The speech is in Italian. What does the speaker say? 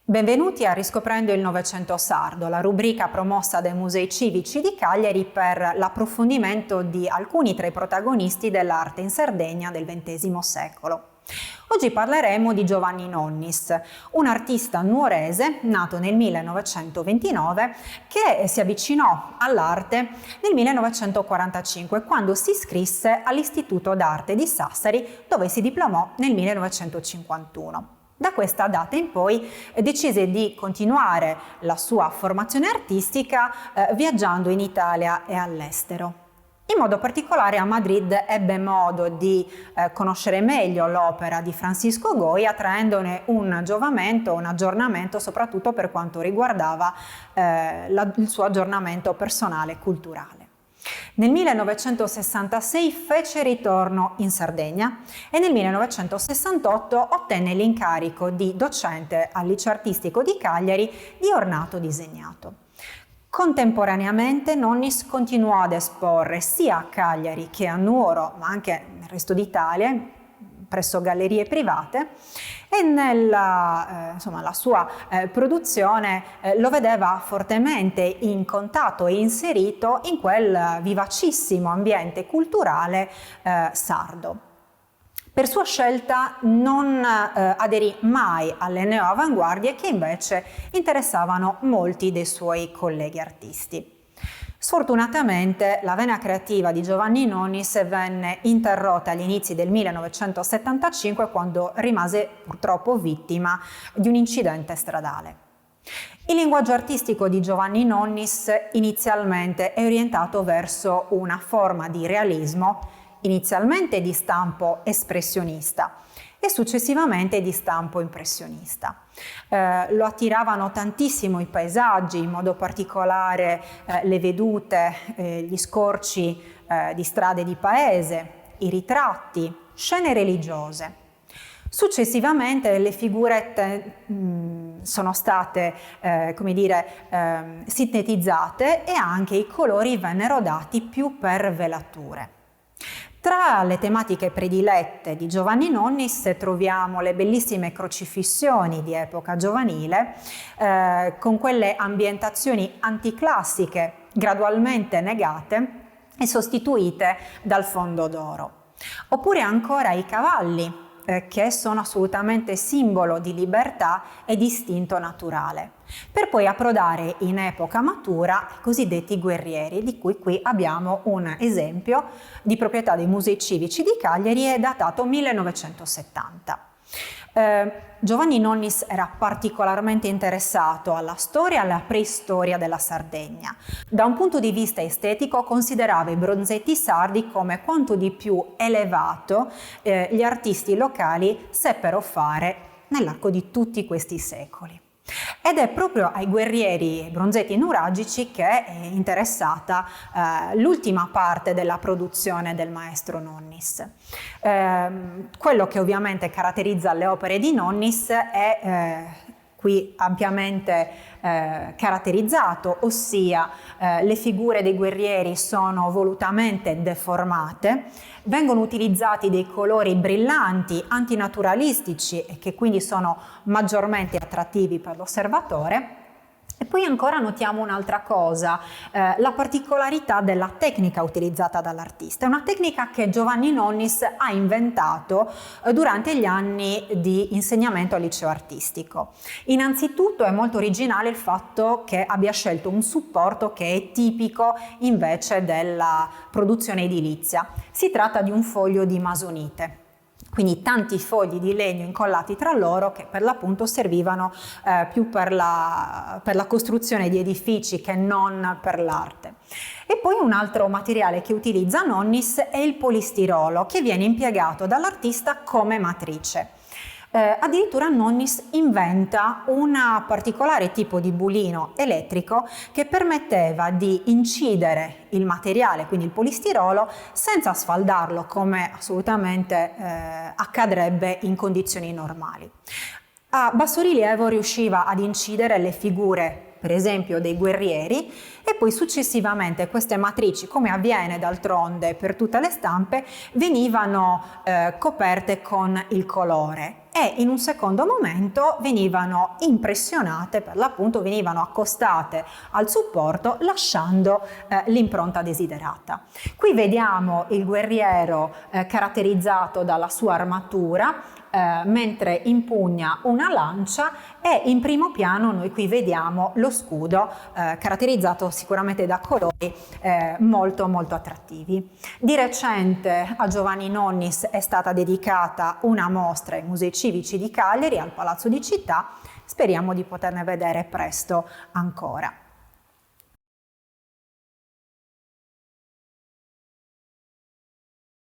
Benvenuti a Riscoprendo il Novecento Sardo, la rubrica promossa dai Musei Civici di Cagliari per l'approfondimento di alcuni tra i protagonisti dell'arte in Sardegna del XX secolo. Oggi parleremo di Giovanni Nonnis, un artista nuorese nato nel 1929 che si avvicinò all'arte nel 1945 quando si iscrisse all'Istituto d'Arte di Sassari, dove si diplomò nel 1951. Da questa data in poi decise di continuare la sua formazione artistica viaggiando in Italia e all'estero. In modo particolare a Madrid ebbe modo di conoscere meglio l'opera di Francisco Goya, traendone un giovamento, un aggiornamento soprattutto per quanto riguardava il suo aggiornamento personale e culturale. Nel 1966 fece ritorno in Sardegna e nel 1968 ottenne l'incarico di docente al Liceo Artistico di Cagliari di ornato disegnato. Contemporaneamente Nonnis continuò ad esporre sia a Cagliari che a Nuoro, ma anche nel resto d'Italia, presso gallerie private, e la sua produzione lo vedeva fortemente in contatto e inserito in quel vivacissimo ambiente culturale sardo. Per sua scelta non aderì mai alle neoavanguardie che invece interessavano molti dei suoi colleghi artisti. Sfortunatamente la vena creativa di Giovanni Nonnis venne interrotta agli inizi del 1975 quando rimase purtroppo vittima di un incidente stradale. Il linguaggio artistico di Giovanni Nonnis inizialmente è orientato verso una forma di realismo, inizialmente di stampo espressionista e successivamente di stampo impressionista. Lo attiravano tantissimo i paesaggi, in modo particolare le vedute, gli scorci di strade di paese, i ritratti, scene religiose. Successivamente le figurette sono state, sintetizzate e anche i colori vennero dati più per velature. Tra le tematiche predilette di Giovanni Nonnis troviamo le bellissime crocifissioni di epoca giovanile, con quelle ambientazioni anticlassiche gradualmente negate e sostituite dal fondo d'oro. Oppure ancora i cavalli, che sono assolutamente simbolo di libertà e di istinto naturale, per poi approdare in epoca matura i cosiddetti guerrieri, di cui qui abbiamo un esempio di proprietà dei Musei Civici di Cagliari e datato 1970. Giovanni Nonnis era particolarmente interessato alla storia e alla preistoria della Sardegna. Da un punto di vista estetico considerava i bronzetti sardi come quanto di più elevato gli artisti locali seppero fare nell'arco di tutti questi secoli. Ed è proprio ai guerrieri bronzetti nuragici che è interessata l'ultima parte della produzione del maestro Nonnis. Quello che ovviamente caratterizza le opere di Nonnis è qui ampiamente caratterizzato, ossia le figure dei guerrieri sono volutamente deformate, vengono utilizzati dei colori brillanti, antinaturalistici e che quindi sono maggiormente attrattivi per l'osservatore. E poi ancora notiamo un'altra cosa, la particolarità della tecnica utilizzata dall'artista. È una tecnica che Giovanni Nonnis ha inventato durante gli anni di insegnamento al liceo artistico. Innanzitutto è molto originale il fatto che abbia scelto un supporto che è tipico invece della produzione edilizia. Si tratta di un foglio di masonite. Quindi tanti fogli di legno incollati tra loro che per l'appunto servivano più per la costruzione di edifici che non per l'arte. E poi un altro materiale che utilizza Nonnis è il polistirolo, che viene impiegato dall'artista come matrice. Addirittura Nonnis inventa un particolare tipo di bulino elettrico che permetteva di incidere il materiale, quindi il polistirolo, senza sfaldarlo come assolutamente accadrebbe in condizioni normali. A basso rilievo riusciva ad incidere le figure, per esempio dei guerrieri, e poi successivamente queste matrici, come avviene d'altronde per tutte le stampe, venivano coperte con il colore e in un secondo momento venivano impressionate, per l'appunto venivano accostate al supporto lasciando l'impronta desiderata. Qui vediamo il guerriero caratterizzato dalla sua armatura mentre impugna una lancia, e in primo piano noi qui vediamo lo scudo caratterizzato sicuramente da colori molto attrattivi. Di recente a Giovanni Nonnis è stata dedicata una mostra ai Musei Civici di Cagliari, al Palazzo di Città. Speriamo di poterne vedere presto ancora.